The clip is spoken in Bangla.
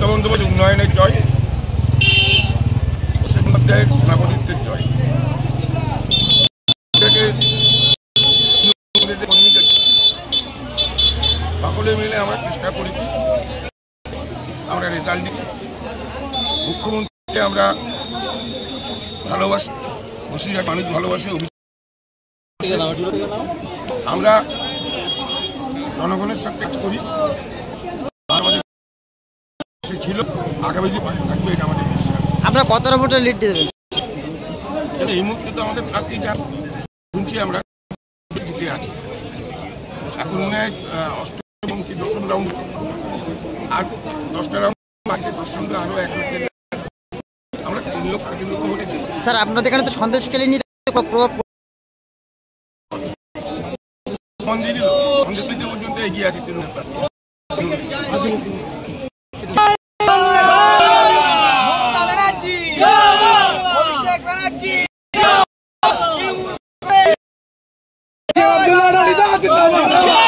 মমতা বন্দ্যোপাধ্যায় উন্নয়নের জয়, সেনাপতির সেনাপতিত্বের জয়। সকলে মিলে আমরা চেষ্টা করেছি, আমরা রেজাল্ট দিই। মুখ্যমন্ত্রীকে আমরা ভালোবাসি, বসিরহাট মানুষ ভালোবাসে। আমরা জনগণের সাথে কাজ করি, আমাদের ছিল, আগামী দিনে পাশে থাকবে, এটা আমাদের বিশ্বাস। আপনারা কতটা ভোটে লিড দেবেন? এই মুহূর্তে তো আমাদের প্রার্থী যা শুনছি আমরা জিতে আছি। এখন মনে হয় অষ্টম এবং 10ম রাউন্ড, আর 10টা রাউন্ড আছে, 10 রাউন্ডে আরও 1 লক্ষ, আমরা 3 লক্ষ 3.5 লক্ষ ভোটে জিতব। স্যার আপনাদের এখানে তো সন্দেশখালী নিয়ে প্রভাব সন্দেশখালী পর্যন্ত এগিয়ে আছে তৃণমূল প্রার্থী। অভিষেক ব্যানার্জি জিন্দাবাদ।